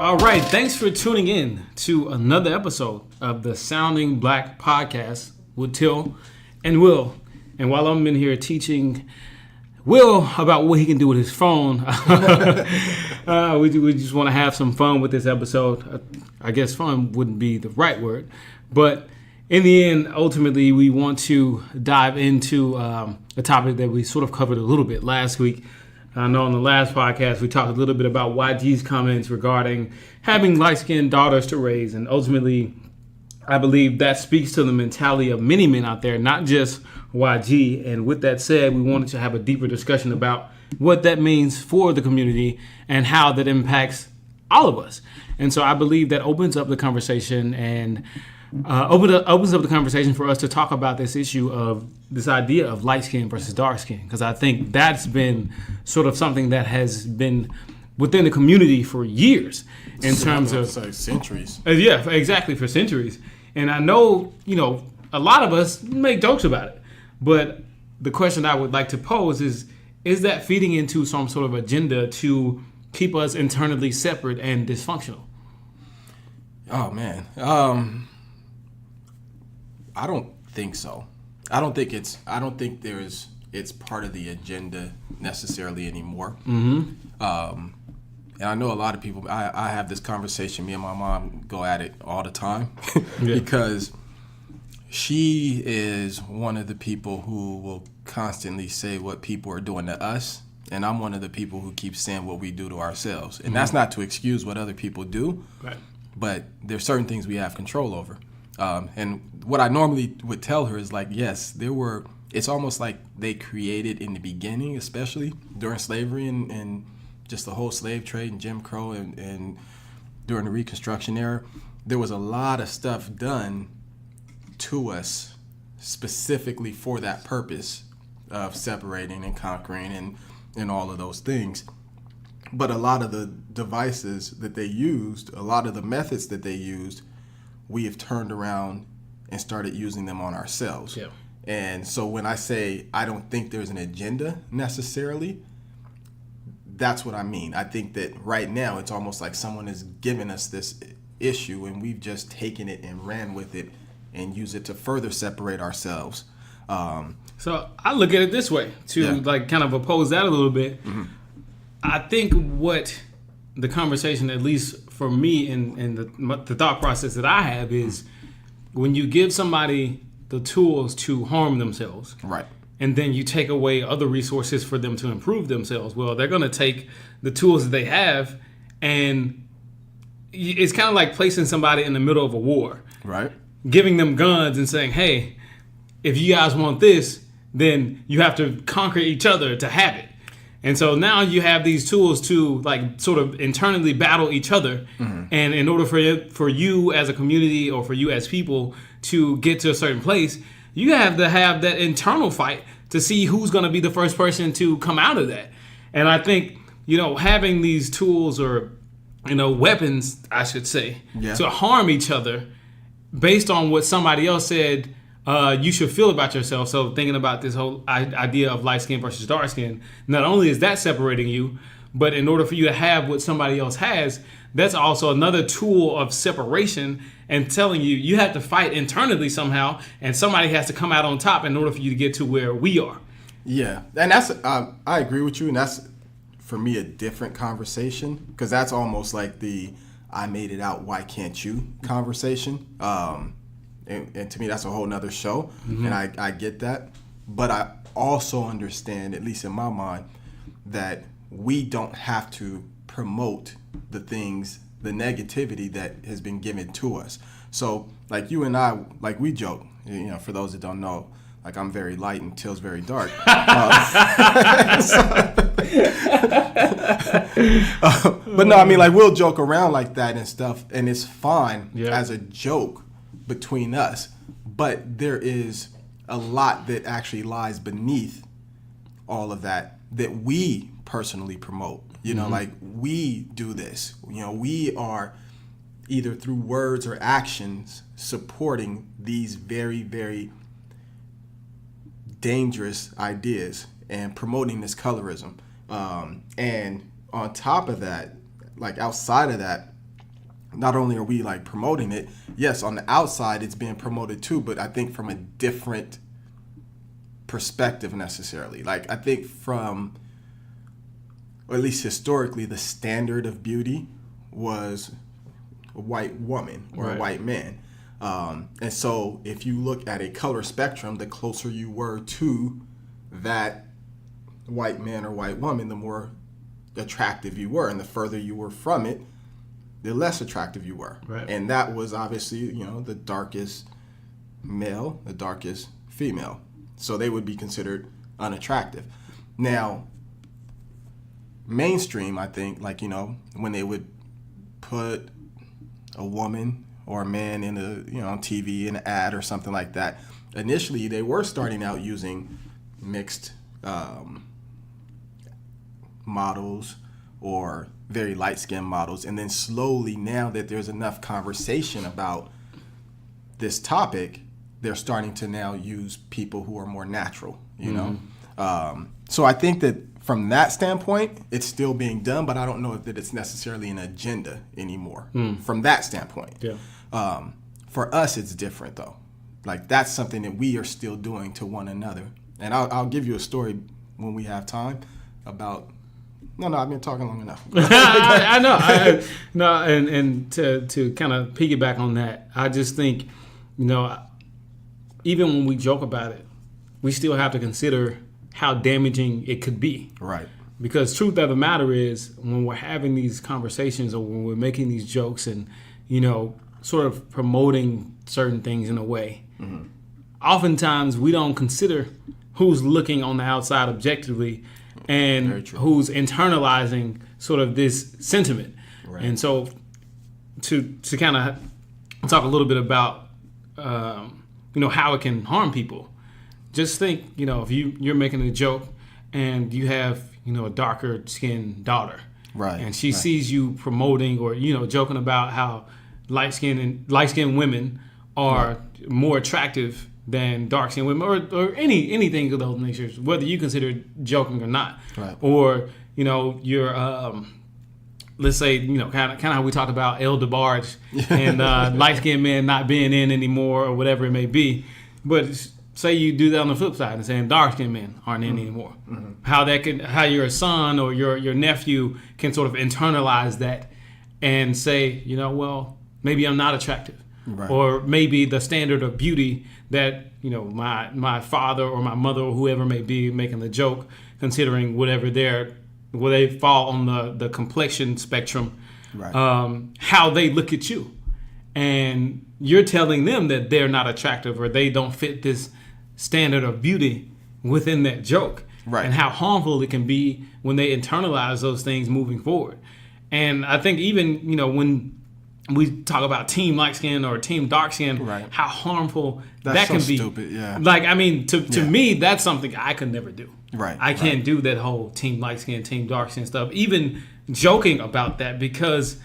All right, thanks for tuning in to another episode of the Sounding Black podcast with Till and Will. And while I'm in here teaching Will about what he can do with his phone, we just want to have some fun with this episode. I guess fun wouldn't be the right word, but in the end, ultimately, we want to dive into a topic that we sort of covered a little bit last week. I know on the last podcast, we talked a little bit about YG's comments regarding having light-skinned daughters to raise. And ultimately, I believe that speaks to the mentality of many men out there, not just YG. And with that said, we wanted to have a deeper discussion about what that means for the community and how that impacts all of us. And so I believe that opens up the conversation and opens up the conversation for us to talk about this issue of this idea of light skin versus dark skin, because I think that's been sort of something that has been within the community for years in terms of centuries. Yeah, exactly, for centuries. And I know, a lot of us make jokes about it, but the question I would like to pose is that feeding into some sort of agenda to keep us internally separate and dysfunctional? Oh man. I don't think so. I don't think it's part of the agenda necessarily anymore. Mm-hmm. And I know a lot of people, I have this conversation, me and my mom go at it all the time because she is one of the people who will constantly say what people are doing to us. And I'm one of the people who keeps saying what we do to ourselves. And that's not to excuse what other people do, right, but there's certain things we have control over. And what I normally would tell her is like, yes, it's almost like they created in the beginning, especially during slavery and just the whole slave trade and Jim Crow and during the Reconstruction era, there was a lot of stuff done to us specifically for that purpose of separating and conquering and all of those things. But a lot of the devices that they used, a lot of the methods that they used, we have turned around and started using them on ourselves. Yeah. And so when I say I don't think there's an agenda necessarily, that's what I mean. I think that right now it's almost like someone has given us this issue and we've just taken it and ran with it and used it to further separate ourselves. So I look at it this way to kind of oppose that a little bit. Mm-hmm. I think what the conversation, at least for me and the thought process that I have, is when you give somebody the tools to harm themselves, right, and then you take away other resources for them to improve themselves, well, they're going to take the tools that they have, and it's kind of like placing somebody in the middle of a war, right, giving them guns and saying, hey, if you guys want this, then you have to conquer each other to have it. And so now you have these tools to sort of internally battle each other. Mm-hmm. And in order for you as a community or for you as people to get to a certain place, you have to have that internal fight to see who's going to be the first person to come out of that. And I think, having these tools or, weapons, I should say, to harm each other based on what somebody else said you should feel about yourself. So thinking about this whole idea of light skin versus dark skin, not only is that separating you, but in order for you to have what somebody else has, that's also another tool of separation and telling you have to fight internally somehow, and somebody has to come out on top in order for you to get to where we are. Yeah, and that's I agree with you, and that's for me a different conversation, because that's almost like the I made it out, why can't you conversation. And to me, that's a whole nother show, mm-hmm. and I get that. But I also understand, at least in my mind, that we don't have to promote the things, the negativity that has been given to us. So, like you and I, like we joke, for those that don't know, like I'm very light and Till's very dark. But no, I mean, like we'll joke around like that and stuff, and it's fine as a joke between us, but there is a lot that actually lies beneath all of that we personally promote. Mm-hmm. Like we do this. We are either through words or actions supporting these very, very dangerous ideas and promoting this colorism. And on top of that, like outside of that, not only are we like promoting it, yes, on the outside it's being promoted too, but I think from a different perspective necessarily. Like I think from, or at least historically, the standard of beauty was a white woman or a white man. And so if you look at a color spectrum, the closer you were to that white man or white woman, the more attractive you were. And the further you were from it, the less attractive you were. Right. And that was obviously, the darkest male, the darkest female. So they would be considered unattractive. Now, mainstream, I think, like, when they would put a woman or a man in on TV, in an ad or something like that, initially they were starting out using mixed models or very light-skinned models, and then slowly, now that there's enough conversation about this topic, they're starting to now use people who are more natural, So I think that from that standpoint, it's still being done, but I don't know that it's necessarily an agenda anymore from that standpoint. Yeah. For us, it's different, though. Like, that's something that we are still doing to one another. And I'll give you a story when we have time about... No, I've been talking long enough. I know. And to kind of piggyback on that, I just think, even when we joke about it, we still have to consider how damaging it could be. Right. Because truth of the matter is, when we're having these conversations or when we're making these jokes and, sort of promoting certain things in a way, oftentimes we don't consider who's looking on the outside objectively and who's internalizing sort of this sentiment. Right. And so to kind of talk a little bit about, how it can harm people. Just think, if you're making a joke and you have, a darker skinned daughter. Right. And she sees you promoting or, joking about how light-skinned women are more attractive than dark-skinned women or anything of those natures, whether you consider it joking or not. Right. Or, you're, let's say, kind of how we talked about El DeBarge and light-skinned men not being in anymore or whatever it may be. But say you do that on the flip side and saying dark-skinned men aren't in anymore. Mm-hmm. How your son or your nephew can sort of internalize that and say, well, maybe I'm not attractive. Right. Or maybe the standard of beauty that, my father or my mother or whoever may be making the joke, considering where they fall on the complexion spectrum, right. How they look at you. And you're telling them that they're not attractive or they don't fit this standard of beauty within that joke. Right. And how harmful it can be when they internalize those things moving forward. And I think even, when we talk about team light skin or team dark skin, right. How harmful that can be. Stupid, yeah. Like, to me, that's something I could never do. Right. I can't do that whole team light skin, team dark skin stuff. Even joking about that, because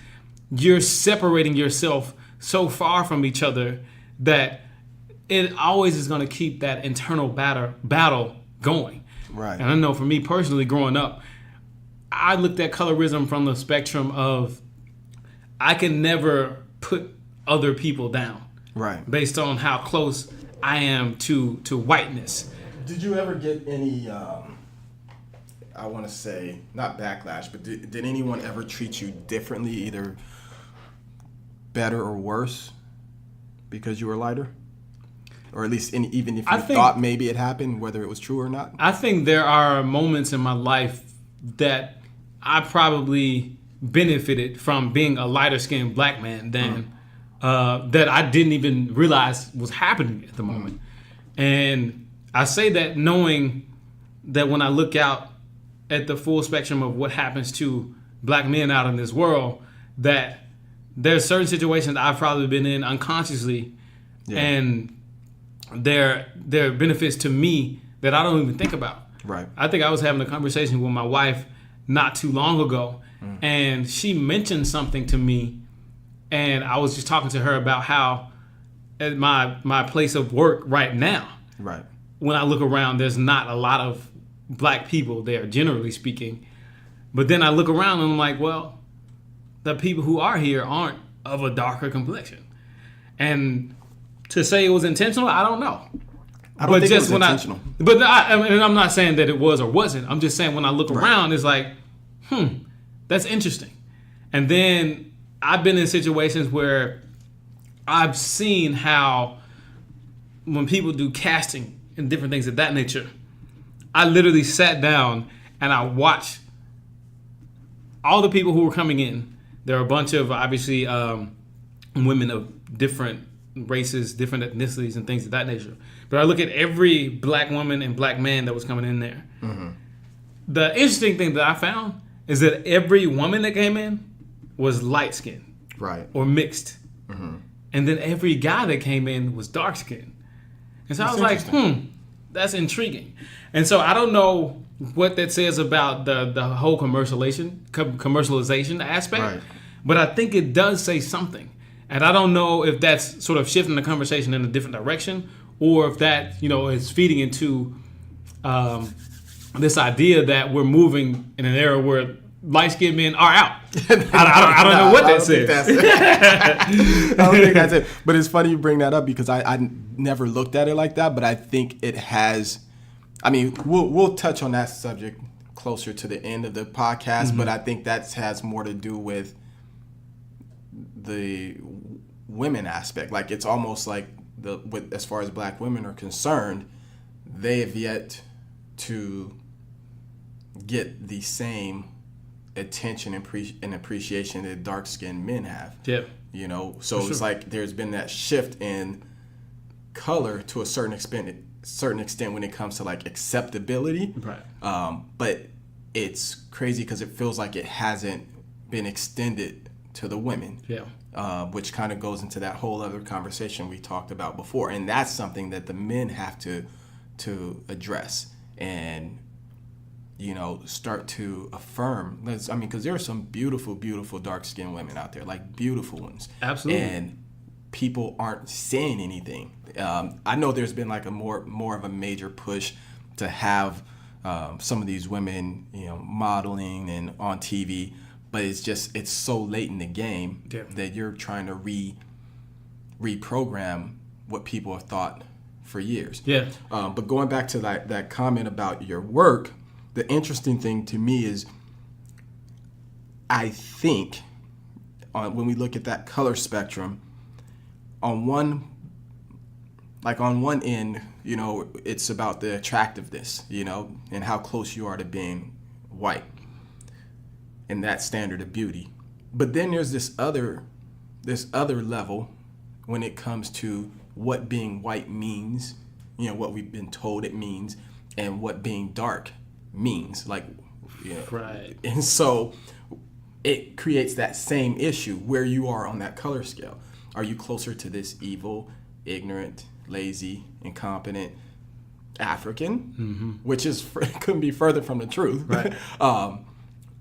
you're separating yourself so far from each other that it always is going to keep that internal battle going. Right. And I know for me personally, growing up, I looked at colorism from the spectrum of I can never put other people down, right, based on how close I am to whiteness. Did you ever get any, I want to say, not backlash, but did anyone ever treat you differently, either better or worse, because you were lighter? Or at least even if you thought maybe it happened, whether it was true or not? I think there are moments in my life that I probably benefited from being a lighter skinned black man than that I didn't even realize was happening at the moment. And I say that knowing that when I look out at the full spectrum of what happens to black men out in this world, that there's certain situations I've probably been in unconsciously, and there are benefits to me that I don't even think about. Right. I think I was having a conversation with my wife not too long ago, and she mentioned something to me, and I was just talking to her about how at my place of work right now, right, when I look around, there's not a lot of black people there, generally speaking. But then I look around and I'm like, well, the people who are here aren't of a darker complexion. And to say it was intentional, I don't know. I don't think it was intentional. And I'm not saying that it was or wasn't. I'm just saying when I look around, it's like, that's interesting. And then I've been in situations where I've seen how when people do casting and different things of that nature, I literally sat down and I watched all the people who were coming in. There are a bunch of, obviously, women of different races, different ethnicities, and things of that nature. But I look at every black woman and black man that was coming in there. Mm-hmm. The interesting thing that I found is that every woman that came in was light-skinned. Right. Or mixed. Mm-hmm. And then every guy that came in was dark-skinned. And so I was like, that's intriguing. And so I don't know what that says about the whole commercialization aspect. Right. But I think it does say something. And I don't know if that's sort of shifting the conversation in a different direction, or if that, is feeding into this idea that we're moving in an era where light-skinned men are out. I don't know what that says. I don't think that's it. But it's funny you bring that up because I never looked at it like that. But I think it has. I mean, we'll touch on that subject closer to the end of the podcast. Mm-hmm. But I think that has more to do with the women aspect. Like it's almost like as far as black women are concerned, they have yet to get the same attention and appreciation that dark-skinned men have. Yeah. So it's like there's been that shift in color to a certain extent when it comes to like acceptability. Right. But it's crazy because it feels like it hasn't been extended to the women. Yeah. Which kind of goes into that whole other conversation we talked about before, and that's something that the men have to address and start to affirm. Because there are some beautiful, beautiful dark-skinned women out there, like beautiful ones. Absolutely. And people aren't saying anything. I know there's been like a more of a major push to have some of these women, modeling and on TV. But it's so late in the game that you're trying to reprogram what people have thought for years. Yeah. But going back to that comment about your work, the interesting thing to me is I think when we look at that color spectrum, on one end, it's about the attractiveness, and how close you are to being white. And that standard of beauty. But then there's this other level when it comes to what being white means, what we've been told it means, and what being dark means. Right. And so it creates that same issue where you are on that color scale. Are you closer to this evil, ignorant, lazy, incompetent African, which couldn't be further from the truth, right?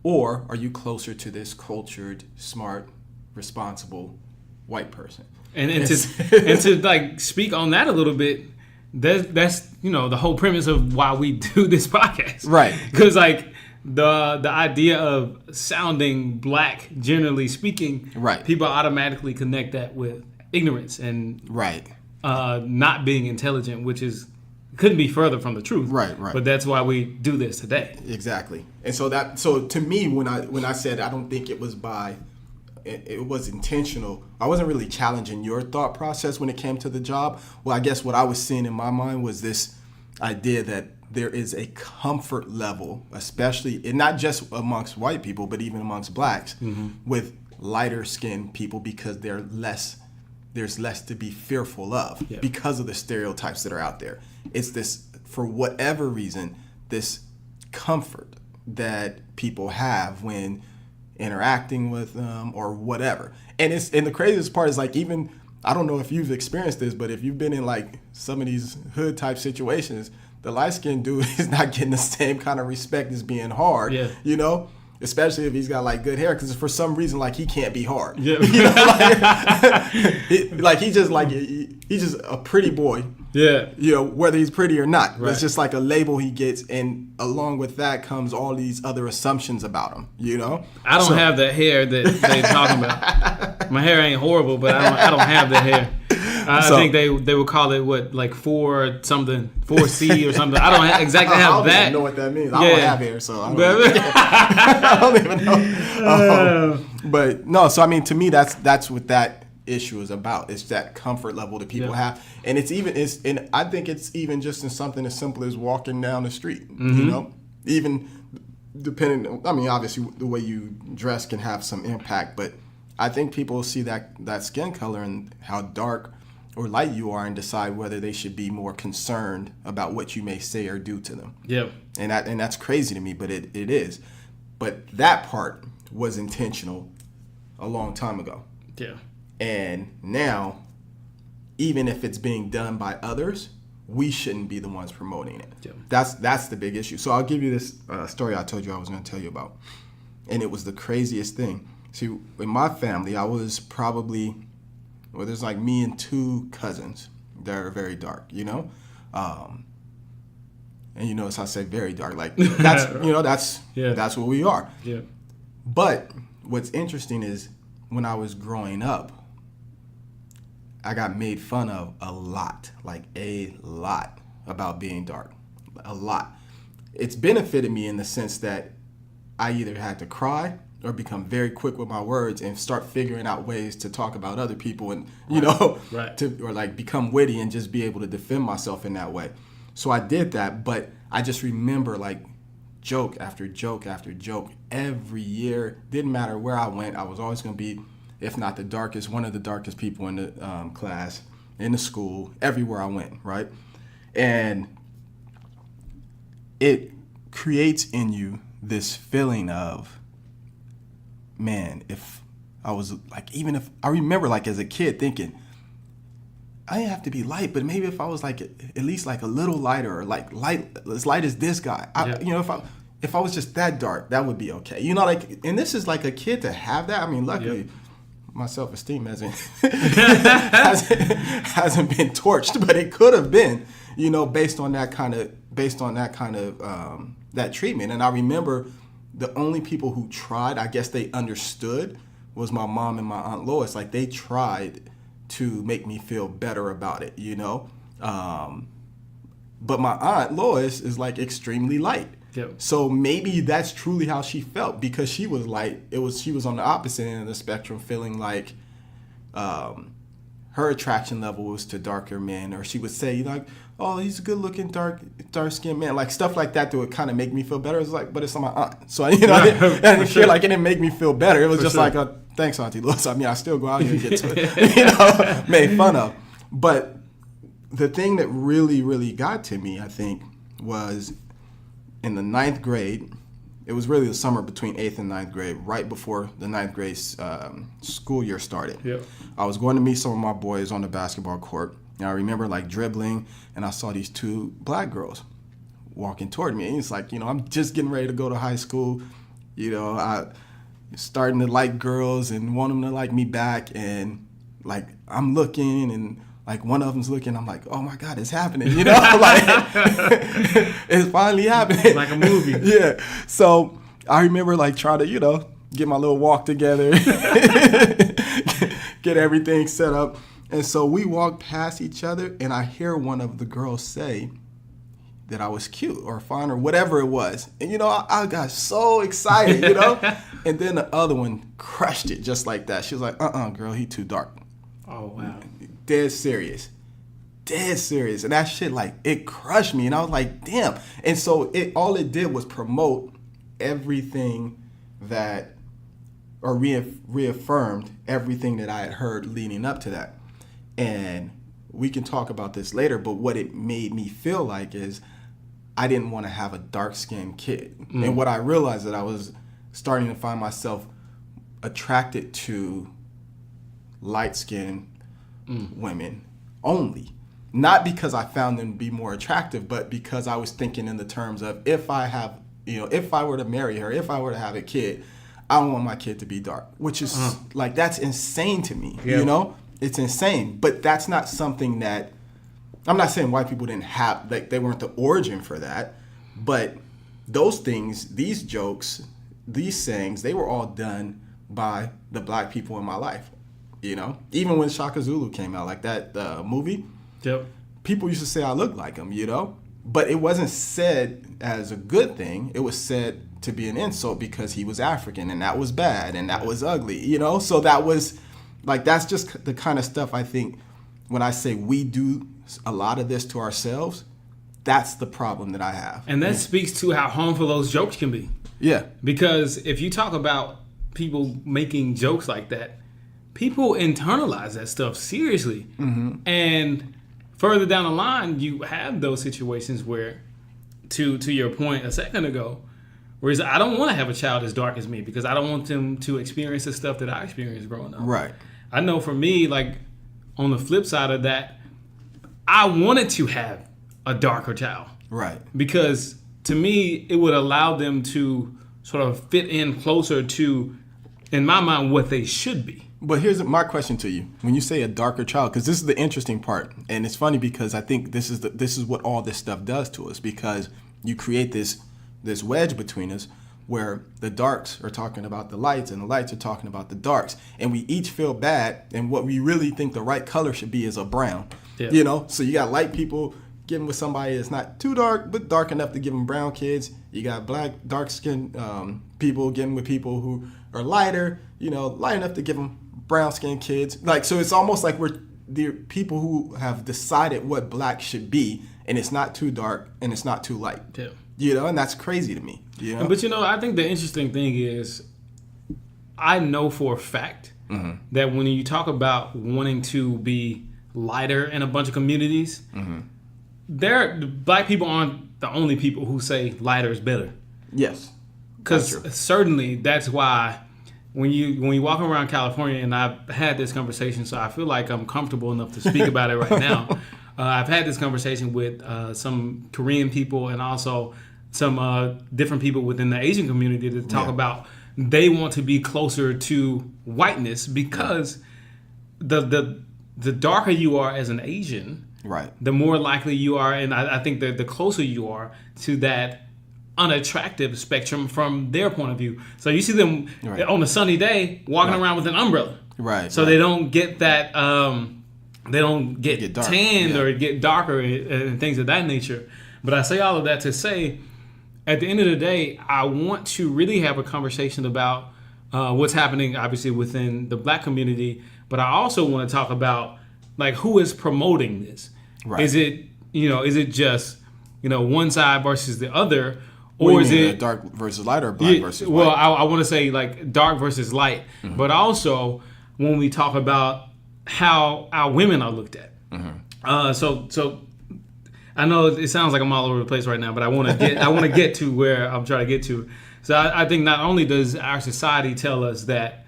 Or are you closer to this cultured, smart, responsible white person? And to like speak on that a little bit, that's the whole premise of why we do this podcast, right? Because like the idea of sounding black, generally speaking, right? People automatically connect that with ignorance and not being intelligent, which couldn't be further from the truth. Right. But that's why we do this today. Exactly. And so to me, when I said I don't think it was it was intentional, I wasn't really challenging your thought process when it came to the job. Well, I guess what I was seeing in my mind was this idea that there is a comfort level, especially, and not just amongst white people, but even amongst blacks, with lighter skinned people because there's less to be fearful of because of the stereotypes that are out there. It's this, for whatever reason, this comfort that people have when interacting with them or whatever. And the craziest part is like, even, I don't know if you've experienced this, but if you've been in like some of these hood type situations, the light skinned dude is not getting the same kind of respect as being hard, especially if he's got like good hair, because for some reason like he can't be hard. Like he's just a pretty boy Yeah. You know, whether he's pretty or not. Right. It's just like a label he gets, and along with that comes all these other assumptions about him, you know? I don't have the hair that they're talking about. My hair ain't horrible, but I don't have the hair. I think they would call it what, like 4C or something. I don't exactly have that. I don't even know what that means. I don't have hair, so I don't even know. But no, so I mean, to me, that's what that issue is about. It's that comfort level that people have, and and I think it's even just in something as simple as walking down the street. You know, even depending. I mean, obviously, the way you dress can have some impact, but I think people see that skin color and how dark or light you are and decide whether they should be more concerned about what you may say or do to them. Yeah. And that's crazy to me, but it is. But that part was intentional a long time ago. Yeah. And now, even if it's being done by others, we shouldn't be the ones promoting it. Yeah. That's the big issue. So I'll give you this story I told you I was going to tell you about. And it was the craziest thing. See, in my family, I was probably, well, there's like me and 2 cousins that are very dark, you know? And you notice I say very dark. Like, that's, you know, that's what we are. Yeah. But what's interesting is when I was growing up, I got made fun of a lot about being dark. A lot. It's benefited me in the sense that I either had to cry or become very quick with my words and start figuring out ways to talk about other people and, you know, or like become witty and just be able to defend myself in that way. So I did that, but I just remember like joke after joke after joke every year. Didn't matter where I went, I was always going to be, if not the darkest, one of the darkest people in the class, in the school, everywhere I went, right? And it creates in you this feeling of, man, if I was like, even if I remember like as a kid thinking, I didn't have to be light, but maybe if I was like at least like a little lighter or like light as light as this guy, you know, if I was just that dark, that would be okay. You know, like, and this is like a kid to have that. I mean, luckily, my self-esteem hasn't been torched, but it could have been, you know, based on that kind of that treatment. And I remember the only people who tried, I guess they understood, was my mom and my Aunt Lois. Like, they tried to make me feel better about it, you know? But my Aunt Lois is like extremely light. Yep. So maybe that's truly how she felt, because she was light. She was on the opposite end of the spectrum, feeling like her attraction level was to darker men, or she would say like, "Oh, he's a good-looking dark-skinned man," like stuff like that would kind of make me feel better. It was like, but it's on my aunt, so you know, I didn't feel like it didn't make me feel better. It was just like, "Thanks, Auntie Lois." I mean, I still go out here and get to it, you know, made fun of. But the thing that really, really got to me, I think, was in the 9th grade. It was really the summer between 8th and 9th grade, right before the 9th grade school year started. Yep. I was going to meet some of my boys on the basketball court, and I remember like dribbling, and I saw these 2 black girls walking toward me. And it's like, you know, I'm just getting ready to go to high school. You know, I starting to like girls and want them to like me back, and like I'm looking and like one of them's looking, I'm like, oh my God, it's happening, you know, like it's finally happening. It's like a movie. Yeah. So I remember like trying to, you know, get my little walk together, get everything set up. And so we walked past each other, and I hear one of the girls say that I was cute or fine or whatever it was. And, you know, I got so excited, you know, and then the other one crushed it just like that. She was like, girl, he too dark. Oh, wow. Dead serious. And that shit, like, it crushed me. And I was like, damn. And so all it did was promote everything that, or reaffirmed everything that I had heard leading up to that. And we can talk about this later, but what it made me feel like is I didn't want to have a dark-skinned kid. Mm. And what I realized that I was starting to find myself attracted to light-skinned women only. Not because I found them to be more attractive, but because I was thinking in the terms of if I were to marry her, if I were to have a kid, I want my kid to be dark, which is like, that's insane to me, you know? It's insane, but that's not something that I'm not saying white people didn't have, like, they weren't the origin for that, but those things, these jokes, these sayings, they were all done by the black people in my life. You know, even when Shaka Zulu came out, like that movie, yep. people used to say I look like him, you know, but it wasn't said as a good thing. It was said to be an insult because he was African, and that was bad, and that was ugly, you know. So that was like, that's just the kind of stuff I think when I say we do a lot of this to ourselves, that's the problem that I have. And that speaks to how harmful those jokes can be. Yeah. Because if you talk about people making jokes like that, people internalize that stuff seriously. Mm-hmm. And further down the line, you have those situations where, to your point a second ago, whereas I don't want to have a child as dark as me because I don't want them to experience the stuff that I experienced growing up. Right. I know for me, like, on the flip side of that, I wanted to have a darker child. Right. Because to me, it would allow them to sort of fit in closer to, in my mind, what they should be. But here's my question to you: when you say a darker child, because this is the interesting part, and it's funny because I think this is what all this stuff does to us, because you create this wedge between us where the darks are talking about the lights and the lights are talking about the darks, and we each feel bad, and what we really think the right color should be is a brown. Yeah. You know, so you got light people getting with somebody that's not too dark, but dark enough to give them brown kids. You got black, dark-skinned people getting with people who are lighter, you know, light enough to give them brown-skinned kids. Like, so it's almost like we're the people who have decided what black should be, and it's not too dark and it's not too light. Yeah. You know, and that's crazy to me. You know? But, you know, I think the interesting thing is I know for a fact that when you talk about wanting to be lighter in a bunch of communities, black people aren't the only people who say lighter is better. Yes. Because certainly that's why when you walk around California, and I've had this conversation, so I feel like I'm comfortable enough to speak about it right now. I've had this conversation with some Korean people and also some different people within the Asian community that talk about they want to be closer to whiteness because the darker you are as an Asian, right, the more likely you are, and I think that the closer you are to that unattractive spectrum from their point of view. So you see them on a sunny day walking around with an umbrella, right? So they don't get that, they don't get tanned or get darker and things of that nature. But I say all of that to say, at the end of the day, I want to really have a conversation about what's happening, obviously, within the black community. But I also want to talk about, like, who is promoting this? Right. Is it just, one side versus the other? Or is it dark versus light or black versus white? Well, I want to say, like, dark versus light. Mm-hmm. But also, when we talk about how our women are looked at. Mm-hmm. So I know it sounds like I'm all over the place right now, but I want to get to where I'm trying to get to. So I think not only does our society tell us that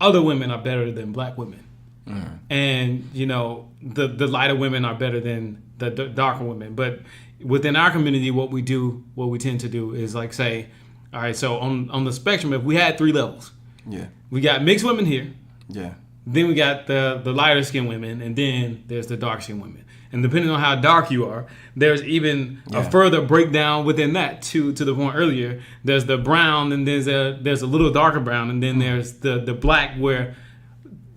other women are better than black women, and the lighter women are better than the darker women, but within our community, what we tend to do is, like, say, all right, so on the spectrum, if we had 3 levels, we got mixed women here, then we got the lighter skinned women, and then there's the dark skinned women. And depending on how dark you are, there's even a further breakdown within that. To the point earlier, there's the brown, and there's a little darker brown, and then there's the black, where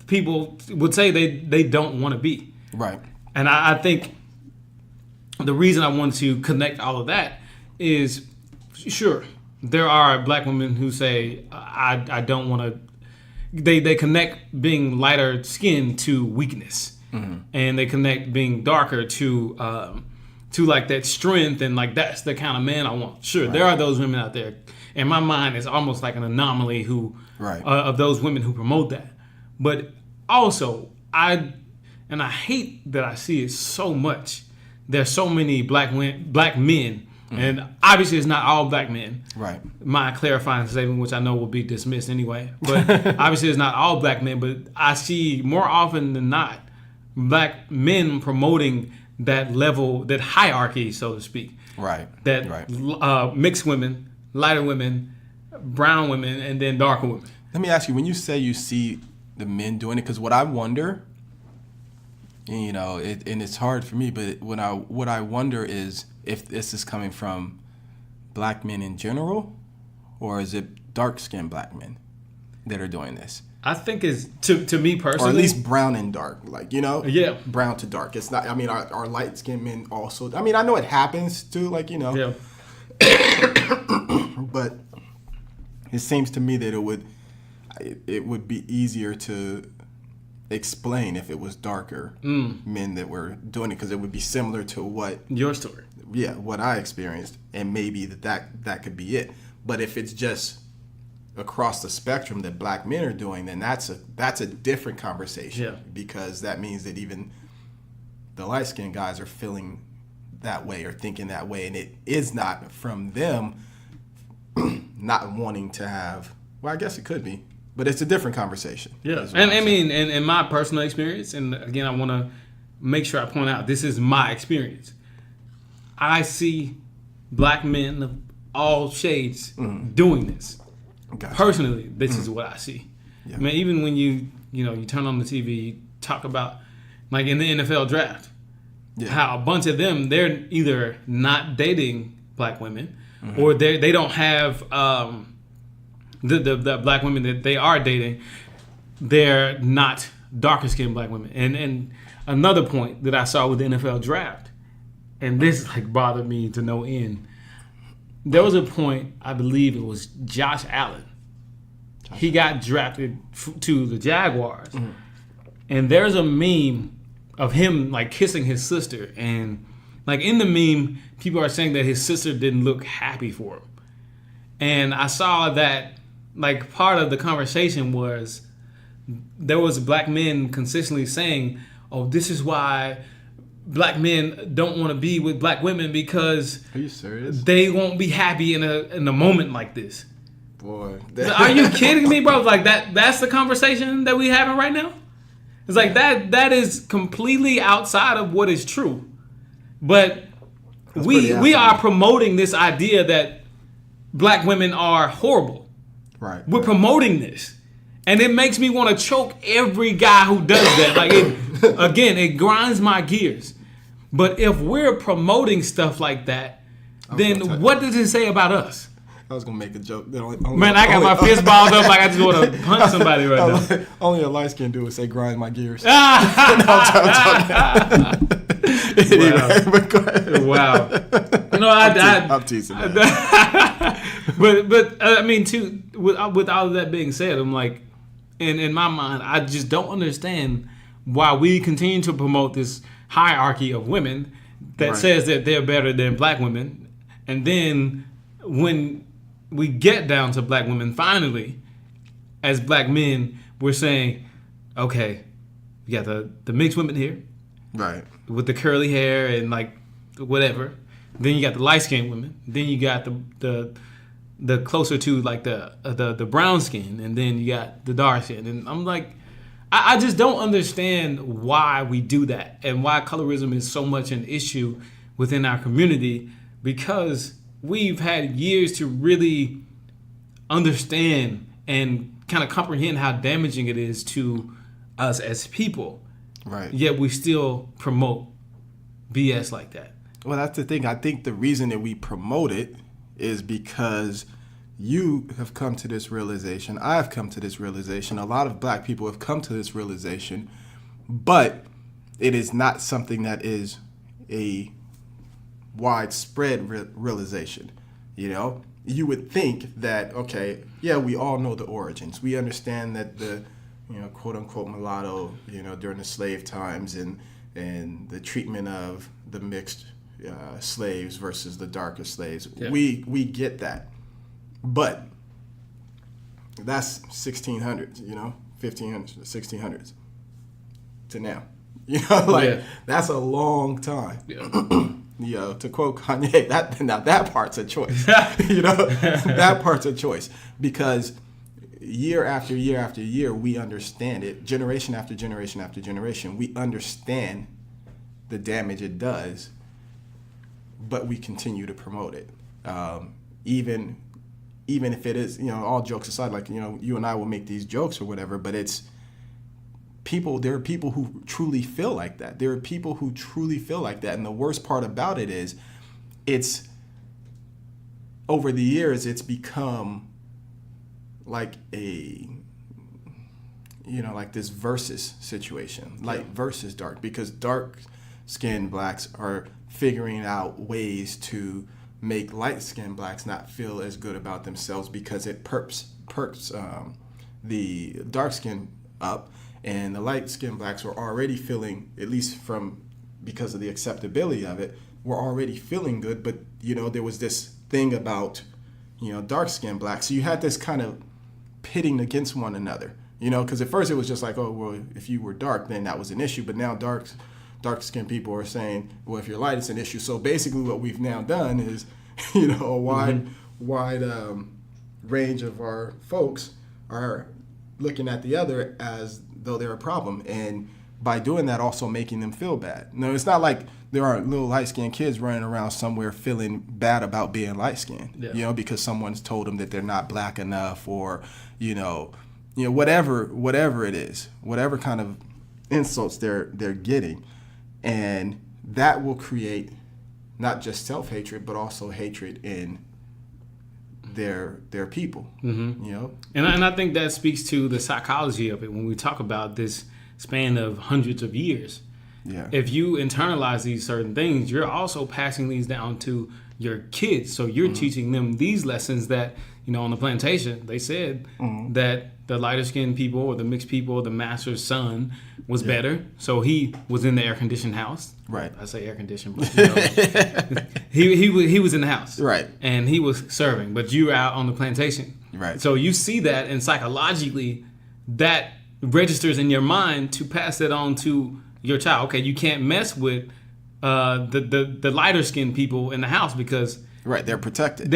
people would say they don't want to be. Right. And I think the reason I want to connect all of that is, sure, there are black women who say, I don't want to. They connect being lighter skinned to weakness. Mm-hmm. And they connect being darker to like that strength, and like that's the kind of man I want. Sure, there are those women out there. In my mind, it's almost like an anomaly who of those women who promote that. But also, I hate that I see it so much. There's so many black men, and obviously it's not all black men. Right. My clarifying statement, which I know will be dismissed anyway, but obviously it's not all black men. But I see more often than not black men promoting that level, that hierarchy, so to speak. Right. That mixed women, lighter women, brown women, and then darker women. Let me ask you, when you say you see the men doing it, because what I wonder, You know, and it's hard for me, but what I wonder is if this is coming from black men in general, or is it dark-skinned black men that are doing this? I think it's, to me personally, or at least brown and dark, like, you know, yeah, brown to dark. It's not. I mean, our light-skinned men also. I mean, I know it happens too, like, you know. Yeah. But it seems to me that it would be easier to explain if it was darker men that were doing it, because it would be similar to what your story. Yeah, what I experienced, and maybe that could be it. But if it's just across the spectrum that black men are doing, then that's a different conversation. Yeah. Because that means that even the light-skinned guys are feeling that way or thinking that way, and it is not from them not wanting to have. Well, I guess it could be, but it's a different conversation. Yeah, and I mean, in my personal experience, and again, I want to make sure I point out this is my experience. I see black men of all shades doing this. Gotcha. Personally, this is what I see. Yeah. I mean, even when you turn on the TV, you talk about, like, in the NFL draft, how a bunch of them, they're either not dating black women, or they don't have the black women that they are dating, they're not darker skinned black women. And another point that I saw with the NFL draft, and this like bothered me to no end. There was a point, I believe it was Josh Allen. He got drafted to the Jaguars. And there's a meme of him like kissing his sister. And like in the meme, people are saying that his sister didn't look happy for him. And I saw that like part of the conversation was there was black men consistently saying, oh, this is why black men don't want to be with black women, because are you serious? They won't be happy in a moment like this. Boy, are you kidding me, bro? Like that's the conversation that we having right now. It's like that is completely outside of what is true. But we are promoting this idea that black women are horrible. Right. We're promoting this. And it makes me want to choke every guy who does that. Like, it grinds my gears. But if we're promoting stuff like that, then what does it say about us? I was going to make a joke. Man, I got my fist balled up like I just want to punch somebody right now. Only a light-skinned dude would say grind my gears. Anyway, but go ahead. Wow. I'm teasing. But I mean, too, with all of that being said, I'm like, in my mind, I just don't understand why we continue to promote this hierarchy of women that says that they're better than black women. And then when we get down to black women, finally, as black men, we're saying, okay, you got the mixed women here. Right. With the curly hair and like whatever. Then you got the light-skinned women. Then you got the closer to like the brown skin, and then you got the dark skin. And I'm like, I just don't understand why we do that and why colorism is so much an issue within our community, because we've had years to really understand and kind of comprehend how damaging it is to us as people. Right. Yet we still promote BS like that. Well, that's the thing. I think the reason that we promote it is because you have come to this realization. I've come to this realization. A lot of black people have come to this realization, but it is not something that is a widespread realization. You know, you would think that, okay, yeah, we all know the origins. We understand that the, quote unquote mulatto, during the slave times and the treatment of the mixed slaves versus the darker slaves. Yeah. We get that. But that's 1600s, 1500s, 1600s to now. That's a long time. Yeah. To quote Kanye, that part's a choice. That part's a choice, because year after year after year, we understand it. Generation after generation after generation, we understand the damage it does, but we continue to promote it. Even if it is, all jokes aside, like, you and I will make these jokes or whatever, but there are people who truly feel like that. There are people who truly feel like that. And the worst part about it is it's over the years, it's become like like this versus situation, light versus dark, because dark-skinned blacks are figuring out ways to make light-skinned blacks not feel as good about themselves, because it perks the dark-skinned up, and the light-skinned blacks were already feeling, at least because of the acceptability of it, were already feeling good. But there was this thing about dark-skinned blacks, so you had this kind of pitting against one another. Because at first it was just like, oh, well, if you were dark, then that was an issue. But now dark-skinned people are saying, well, if you're light, it's an issue. So basically what we've now done is, a wide range of our folks are looking at the other as though they're a problem. And by doing that, also making them feel bad. No, it's not like there are little light-skinned kids running around somewhere feeling bad about being light-skinned, because someone's told them that they're not black enough, or, whatever it is, whatever kind of insults they're getting. And that will create not just self-hatred, but also hatred in their people, And I think that speaks to the psychology of it when we talk about this span of hundreds of years. Yeah. If you internalize these certain things, you're also passing these down to your kids. So you're teaching them these lessons that, on the plantation, they said that the lighter skinned people or the mixed people or the master's son was better. So he was in the air conditioned house. Right. I say air conditioned, but he was in the house. Right. And he was serving, but you were out on the plantation. Right. So you see that, and psychologically that registers in your mind to pass it on to your child. Okay, you can't mess with the lighter skinned people in the house because they're protected.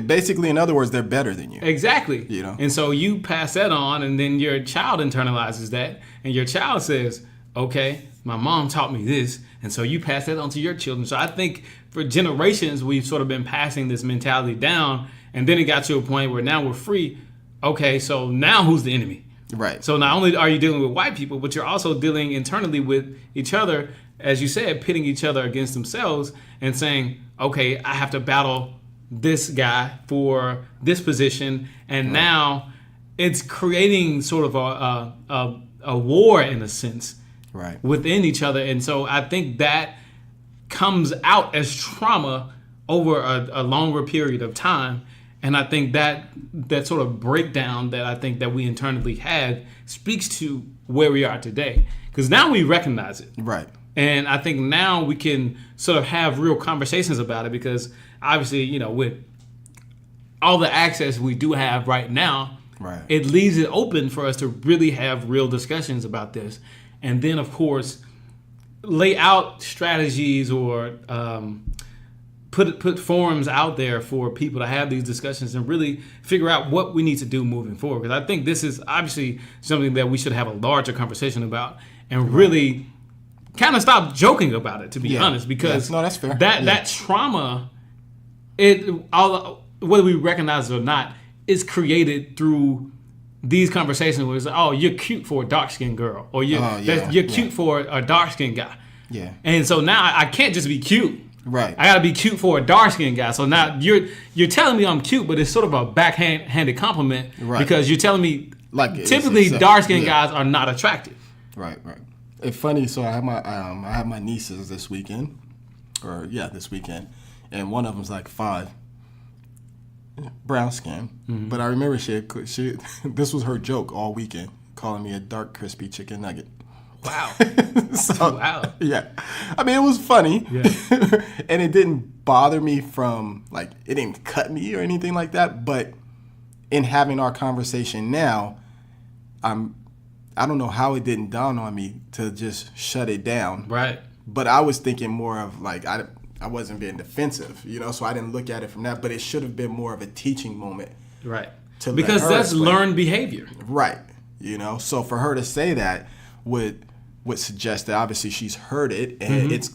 Basically, in other words, they're better than you. Exactly. And so you pass that on, and then your child internalizes that, and your child says, okay, my mom taught me this, and so you pass that on to your children. So I think for generations we've sort of been passing this mentality down, and then it got to a point where now we're free. Okay, so now who's the enemy? Right. So not only are you dealing with white people, but you're also dealing internally with each other, as you said, pitting each other against themselves and saying, okay, I have to battle this guy for this position. And now it's creating sort of a war, in a sense, within each other. And so I think that comes out as trauma over a longer period of time. And I think that sort of breakdown that I think that we internally had speaks to where we are today. Because now we recognize it. Right. And I think now we can sort of have real conversations about it, because obviously, with all the access we do have right now, it leaves it open for us to really have real discussions about this. And then, of course, lay out strategies or put forums out there for people to have these discussions and really figure out what we need to do moving forward. Because I think this is obviously something that we should have a larger conversation about and really kind of stop joking about it, to be honest. Because that's fair. That trauma, whether we recognize it or not, is created through these conversations where it's like, oh, you're cute for a dark-skinned girl, or you're cute for a dark-skinned guy. Yeah. And so now I can't just be cute. Right. I got to be cute for a dark-skinned guy. So now you're telling me I'm cute, but it's sort of a backhanded compliment, because you're telling me typically dark-skinned guys are not attractive. Right. It's funny. So I have my nieces this weekend, and one of them's like 5, brown skin. Mm-hmm. But I remember she this was her joke all weekend, calling me a dark crispy chicken nugget. Wow. Wow. Yeah. I mean, it was funny. Yeah. And it didn't bother me it didn't cut me or anything like that. But in having our conversation now, I don't know how it didn't dawn on me to just shut it down. Right. But I was thinking more of I wasn't being defensive, so I didn't look at it from that. But it should have been more of a teaching moment. Right. Because that's learned behavior. Right. So for her to say that would suggest that obviously she's heard it, and it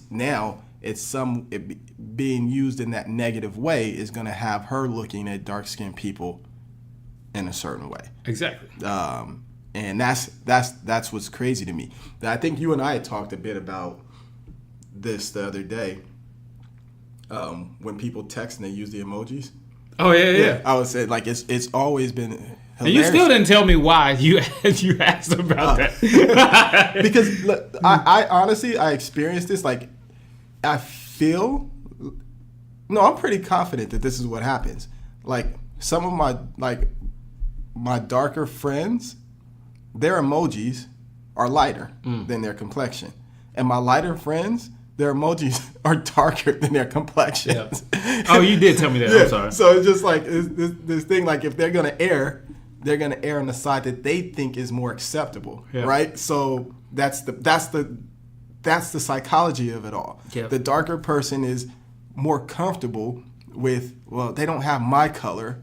being used in that negative way is going to have her looking at dark-skinned people in a certain way. Exactly. And that's what's crazy to me. I think you and I had talked a bit about this the other day. When people text and they use the emojis. Oh yeah. I would say like it's always been hilarious. And you still didn't tell me why you asked about that. Because look, I honestly I experienced this. Like I feel I'm pretty confident that this is what happens. Like some of my darker friends, their emojis are lighter than their complexion, and my lighter friends, their emojis are darker than their complexions. Yeah. Oh, you did tell me that. Yeah. I'm sorry. So it's just like this thing. Like if they're gonna err on the side that they think is more acceptable, right? So that's the psychology of it all. Yeah. The darker person is more comfortable with, well, they don't have my color,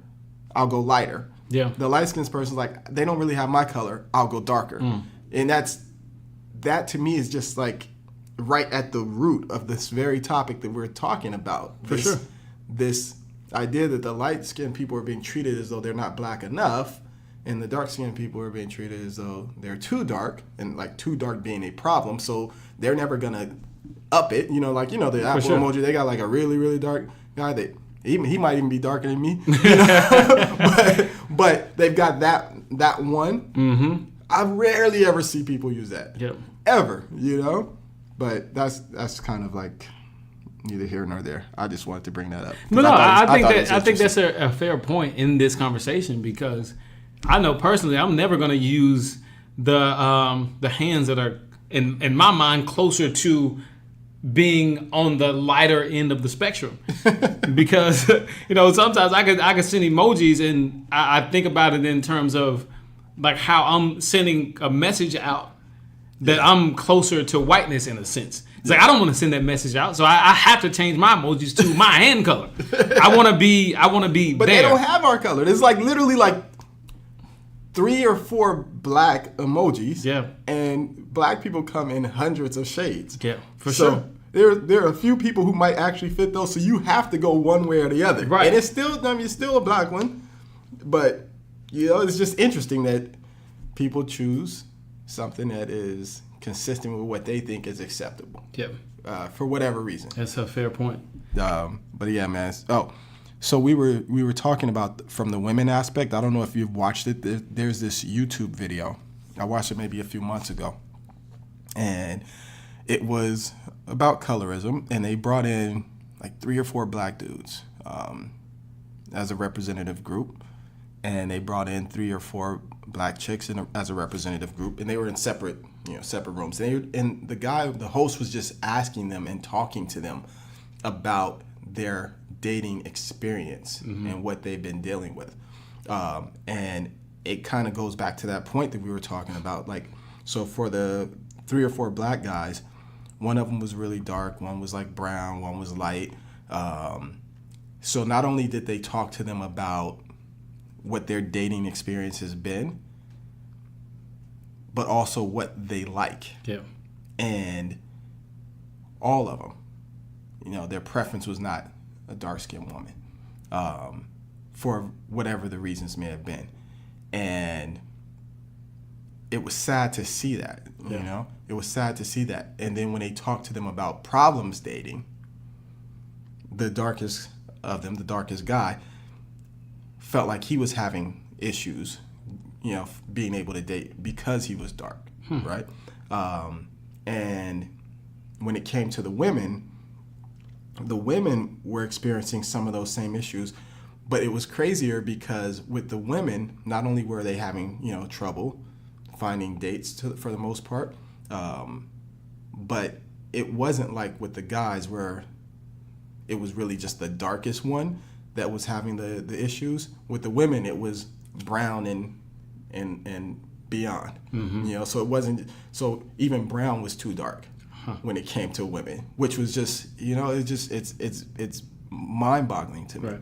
I'll go lighter. Yeah. The light-skinned person's like, they don't really have my color, I'll go darker. And that to me is just like right at the root of this very topic that we're talking about. For sure. This idea that the light-skinned people are being treated as though they're not black enough, and the dark-skinned people are being treated as though they're too dark, and like too dark being a problem, so they're never gonna up it. The Apple emoji, they got like a really, really dark guy that he might even be darker than me. But they've got that one. Mm-hmm. I rarely ever see people use that. Yep. Ever, But that's kind of like neither here nor there. I just wanted to bring that up. I think that's a fair point in this conversation, because I know personally I'm never going to use the hands that are in my mind closer to being on the lighter end of the spectrum, because sometimes I could send emojis and I think about it in terms of like how I'm sending a message out that I'm closer to whiteness in a sense. It's like I don't want to send that message out, so I have to change my emojis to my hand color. I want to be but there. They don't have our color. There's like literally like 3 or 4 black emojis. Yeah. And black people come in hundreds of shades. Yeah, for sure. There are a few people who might actually fit those, so you have to go one way or the other. Right. And it's still a black one, but it's just interesting that people choose something that is consistent with what they think is acceptable. Yep. For whatever reason. That's a fair point. But yeah, man. So we were talking about from the women aspect. I don't know if you've watched it. There's this YouTube video. I watched it maybe a few months ago, and it was about colorism, and they brought in like 3 or 4 black dudes as a representative group, and they brought in 3 or 4 black chicks as a representative group, and they were in separate rooms. And the host was just asking them and talking to them about their dating experience and what they've been dealing with. And it kind of goes back to that point that we were talking about. Like, so for the 3 or 4 black guys, one of them was really dark, one was like brown, one was light. So not only did they talk to them about what their dating experience has been, but also what they like. Yeah. And all of them, their preference was not a dark-skinned woman, for whatever the reasons may have been. And it was sad to see that, It was sad to see that. And then when they talked to them about problems dating, the darkest of them, the darkest guy, felt like he was having issues, being able to date because he was dark, right? And when it came to the women were experiencing some of those same issues, but it was crazier because with the women, not only were they having, trouble finding dates for the most part, but it wasn't like with the guys where it was really just the darkest one that was having the issues. With the women, it was brown and beyond. Mm-hmm. So it wasn't. So even brown was too dark when it came to women, which was just it's mind-boggling to me. Right.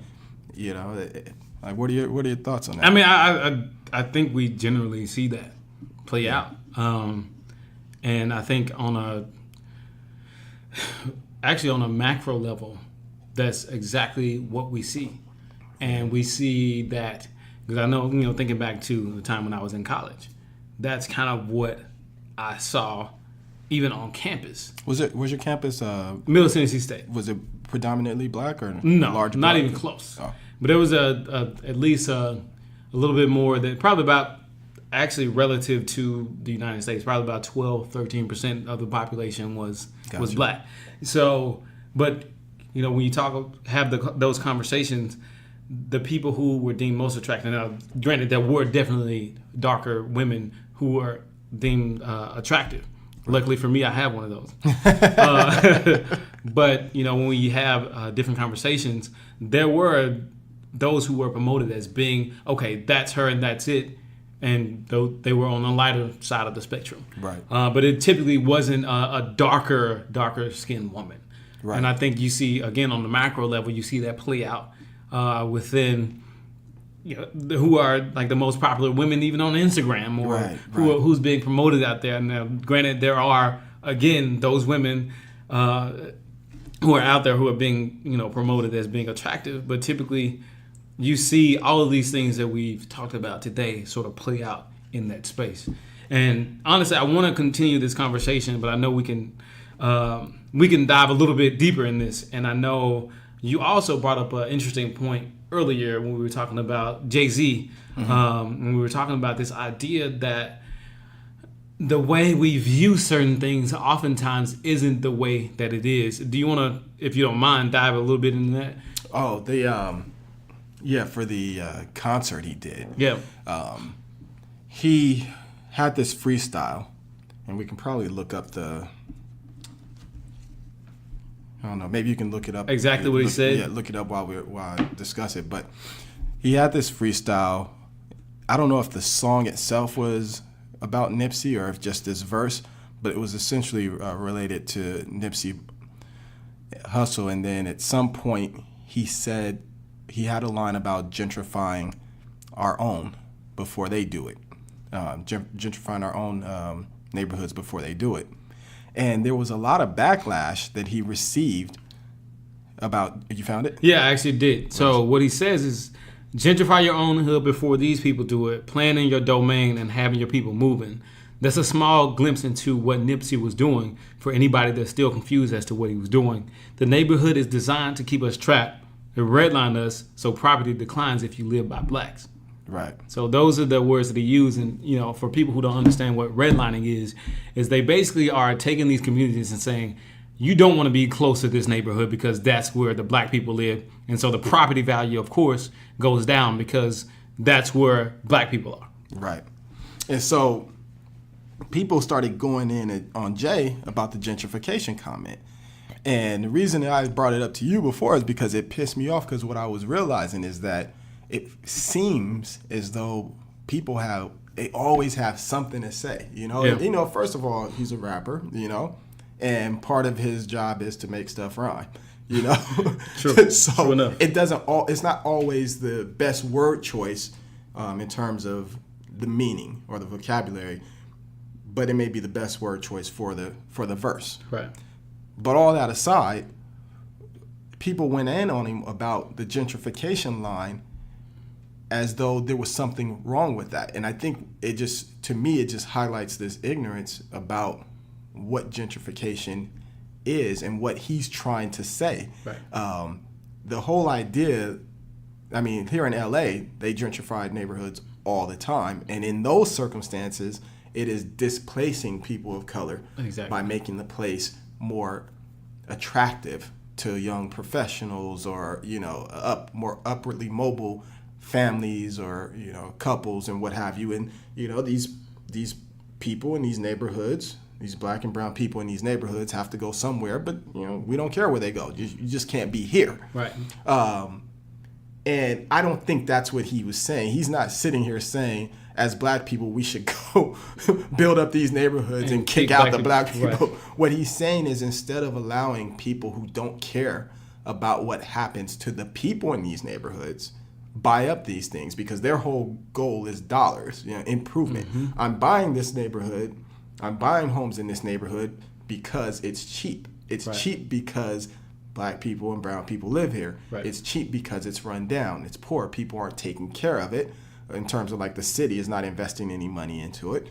Like what are your thoughts on that? I mean, I think we generally see that play out, and I think on a macro level, that's exactly what we see. And we see that, because I know, thinking back to the time when I was in college, that's kind of what I saw even on campus. Was your campus Middle Tennessee State? Was it predominantly black or No, large not black? even close. Oh. But there was at least a little bit more than probably about, actually relative to the United States, probably about 12-13% of the population was black. So, but when you have those conversations, the people who were deemed most attractive. Now, granted, there were definitely darker women who were deemed attractive. Luckily for me, I have one of those. But when we have different conversations, there were those who were promoted as being, okay, that's her and that's it, and they were on the lighter side of the spectrum. Right. But it typically wasn't a darker skinned woman. Right. And I think you see, again, on the macro level, you see that play out within, who are like the most popular women even on Instagram, or who's being promoted out there. Now, granted, there are, again, those women who are out there who are being, promoted as being attractive, but typically you see all of these things that we've talked about today sort of play out in that space. And honestly, I want to continue this conversation, but I know we can dive a little bit deeper in this. And I know you also brought up an interesting point earlier when we were talking about Jay-Z, when we were talking about this idea that the way we view certain things oftentimes isn't the way that it is. Do you want to, if you don't mind, dive a little bit into that? Oh, for the concert he did. Yeah. He had this freestyle, and we can probably look up I don't know, maybe you can look it up. Exactly what he said? Yeah, look it up while I discuss it. But he had this freestyle. I don't know if the song itself was about Nipsey or if just this verse, but it was essentially related to Nipsey Hussle. And then at some point he said he had a line about gentrifying our own before they do it, gentrifying our own neighborhoods before they do it. And there was a lot of backlash that he received about. You found it? Yeah, I actually did. So what he says is, gentrify your own hood before these people do it, planning your domain and having your people moving. That's a small glimpse into what Nipsey was doing for anybody that's still confused as to what he was doing. The neighborhood is designed to keep us trapped. It redlined us so property declines if you live by blacks. Right. So those are the words that he used. And, for people who don't understand what redlining is they basically are taking these communities and saying, you don't want to be close to this neighborhood because that's where the black people live. And so the property value, of course, goes down because that's where black people are. Right. And so people started going in on Jay about the gentrification comment. And the reason that I brought it up to you before is because it pissed me off, because what I was realizing is that it seems as though people they always have something to say, Yeah. And, first of all, he's a rapper, and part of his job is to make stuff rhyme, True. So True enough. It's not always the best word choice in terms of the meaning or the vocabulary, but it may be the best word choice for the verse. Right. But all that aside, people went in on him about the gentrification line as though there was something wrong with that. And I think it just highlights this ignorance about what gentrification is and what he's trying to say. Right. The whole idea, here in LA, they gentrified neighborhoods all the time. And in those circumstances, it is displacing people of color by making the place more attractive to young professionals or, more upwardly mobile families or, couples and what have you. And, these people in these neighborhoods, these black and brown people in these neighborhoods have to go somewhere, but, we don't care where they go. You just can't be here. Right. And I don't think that's what he was saying. He's not sitting here saying, as black people, we should go build up these neighborhoods and kick out the black people. Right. What he's saying is, instead of allowing people who don't care about what happens to the people in these neighborhoods buy up these things, because their whole goal is dollars, improvement. Mm-hmm. I'm buying this neighborhood. I'm buying homes in this neighborhood because it's cheap. It's cheap because black people and brown people live here. Right. It's cheap because it's run down. It's poor. People aren't taking care of it. in terms of like the city is not investing any money into it.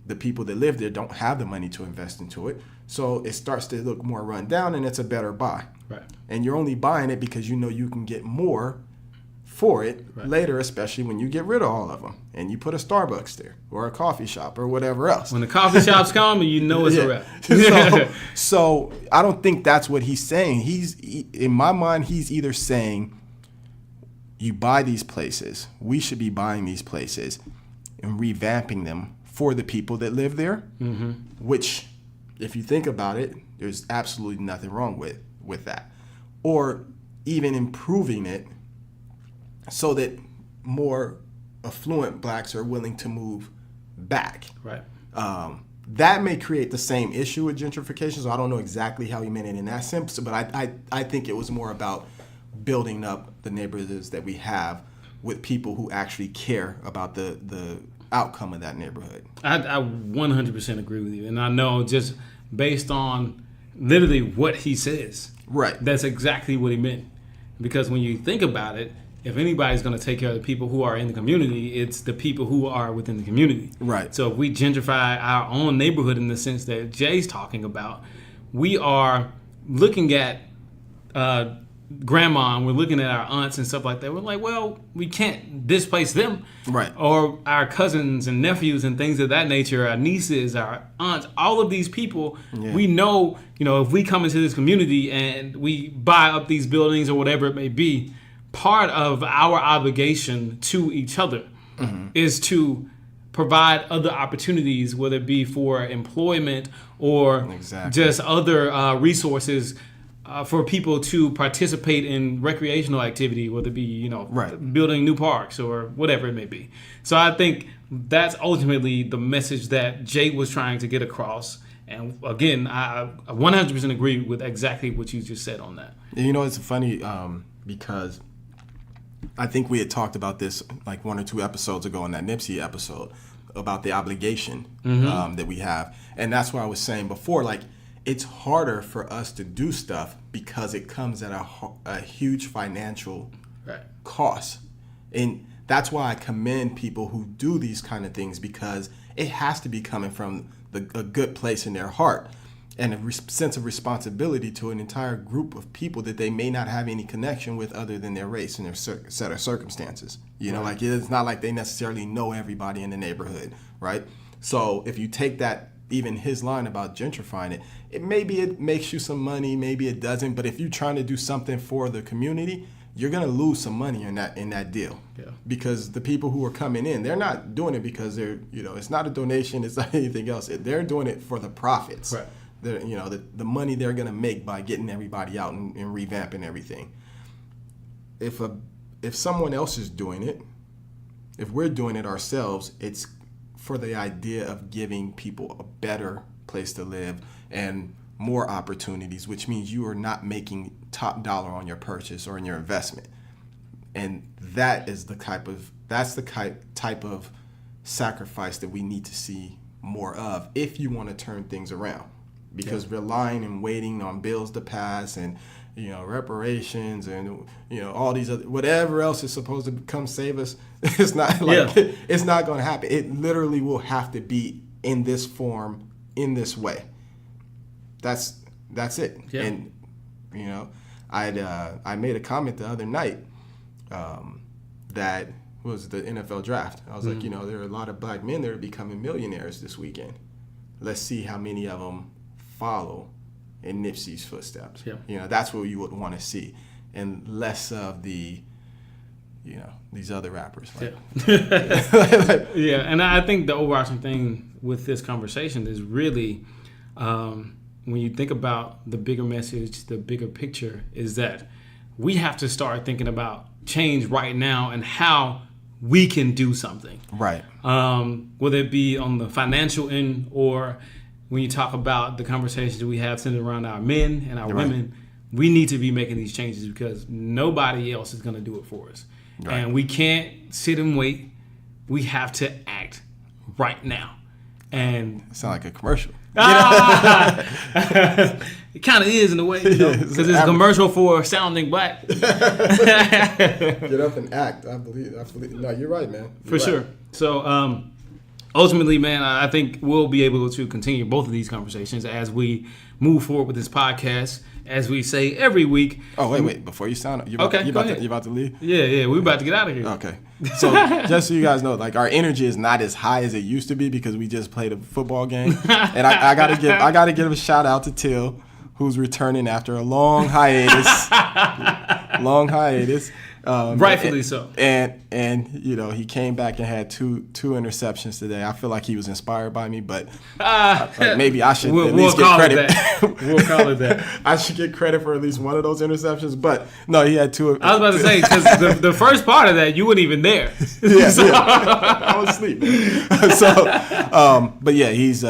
The people that live there don't have the money to invest into it. So it starts to look more run down, and it's a better buy. Right. And you're only buying it because you know you can get more for it later, especially when you get rid of all of them and you put a Starbucks there or a coffee shop or whatever else. When the coffee shops come, you know it's a wrap. So I don't think that's what he's saying. In my mind, he's either saying you buy these places, we should be buying these places and revamping them for the people that live there, which, if you think about it, there's absolutely nothing wrong with that. Or even improving it so that more affluent blacks are willing to move back. Right. That may create the same issue with gentrification, so I don't know exactly how he meant it in that sense, but I think it was more about building up the neighborhoods that we have with people who actually care about the outcome of that neighborhood. I 100% agree with you. And I know just based on literally what he says, right, that's exactly what he meant. Because when you think about it, if anybody's going to take care of the people who are in the community, it's the people who are within the community. Right. So if we gentrify our own neighborhood in the sense that Jay's talking about, we are looking at grandma and we're looking at our aunts and stuff like that. We're like, well, we can't displace them. Right. Or our cousins and nephews and things of that nature, our nieces, our aunts, all of these people, we know, if we come into this community and we buy up these buildings or whatever it may be, part of our obligation to each other is to provide other opportunities, whether it be for employment or just other resources for people to participate in recreational activity, whether it be, building new parks or whatever it may be. So I think that's ultimately the message that Jay was trying to get across. And again, I 100% agree with exactly what you just said on that. It's funny because I think we had talked about this like 1 or 2 episodes ago in that Nipsey episode about the obligation that we have. And that's what I was saying before, like, it's harder for us to do stuff because it comes at a huge financial cost. And that's why I commend people who do these kind of things, because it has to be coming from a good place in their heart and a sense of responsibility to an entire group of people that they may not have any connection with other than their race and their set of circumstances. Like, it's not like they necessarily know everybody in the neighborhood, right? So if you take that, even his line about gentrifying it, maybe it makes you some money, maybe it doesn't, but if you're trying to do something for the community, you're going to lose some money in that deal. Yeah. Because the people who are coming in, they're not doing it because they're, it's not a donation, it's not anything else. They're doing it for the profits. Right. The money they're going to make by getting everybody out and revamping everything. If someone else is doing it, if we're doing it ourselves, it's for the idea of giving people a better place to live and more opportunities, which means you are not making top dollar on your purchase or in your investment. And that's the type of sacrifice that we need to see more of if you want to turn things around. Because relying and waiting on bills to pass and reparations and all these other whatever else is supposed to come save us, it's not it's not going to happen. It literally will have to be in this form, in this way. That's it. Yeah. And I made a comment the other night that was the NFL draft. I was like, there are a lot of black men that are becoming millionaires this weekend. Let's see how many of them follow in Nipsey's footsteps. Yeah. That's what you would want to see, and less of the, these other rappers. Yeah, and I think the overarching thing with this conversation is really, when you think about the bigger message, the bigger picture, is that we have to start thinking about change right now and how we can do something. Right. Whether it be on the financial end or when you talk about the conversations we have centered around our men and our women, we need to be making these changes because nobody else is going to do it for us. Right. And we can't sit and wait. We have to act right now. And it sounds like a commercial. It kind of is in a way, because it's a commercial for Sounding Black. Get up and act. I believe. No, you're right, man. For sure. So, ultimately, man, I think we'll be able to continue both of these conversations as we move forward with this podcast. As we say every week. Oh, wait. Before you sound, you about to leave? Yeah. We're about to get out of here. Okay. So, just so you guys know, like, our energy is not as high as it used to be because we just played a football game. And I gotta give a shout out to Till, who's returning after a long hiatus. Rightfully so. And you know, he came back and had two interceptions today. I feel like he was inspired by me, but maybe I should at least get credit. We'll call it that. I should get credit for at least one of those interceptions. But no, he had two. I was about to say, because the first part of that, you weren't even there. Yeah. I was asleep. But yeah, he's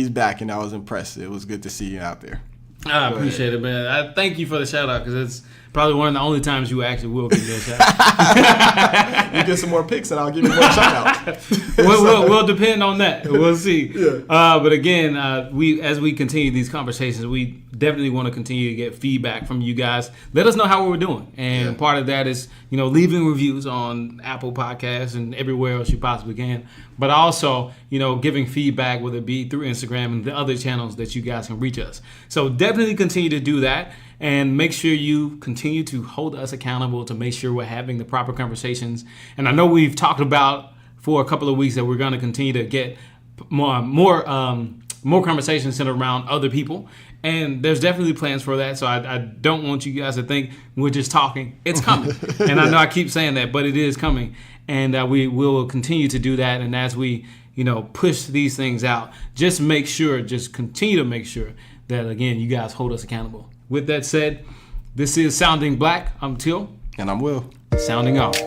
back, and I was impressed. It was good to see you out there. I appreciate it, man. I thank you for the shout out, because it's probably one of the only times you actually will give me a shout out. You get some more picks and I'll give you more shout out. We'll depend on that. We'll see. Yeah. But again, as we continue these conversations, we definitely want to continue to get feedback from you guys. Let us know how we're doing. And part of that is, leaving reviews on Apple Podcasts and everywhere else you possibly can. But also, giving feedback, whether it be through Instagram and the other channels that you guys can reach us. So definitely continue to do that. And make sure you continue to hold us accountable to make sure we're having the proper conversations. And I know we've talked about for a couple of weeks that we're going to continue to get more conversations centered around other people. And there's definitely plans for that. So I don't want you guys to think we're just talking. It's coming. And I know I keep saying that, but it is coming. And we will continue to do that. And as we, push these things out, just continue to make sure that, again, you guys hold us accountable. With that said, this is Sounding Black. I'm Till. And I'm Will. Sounding off.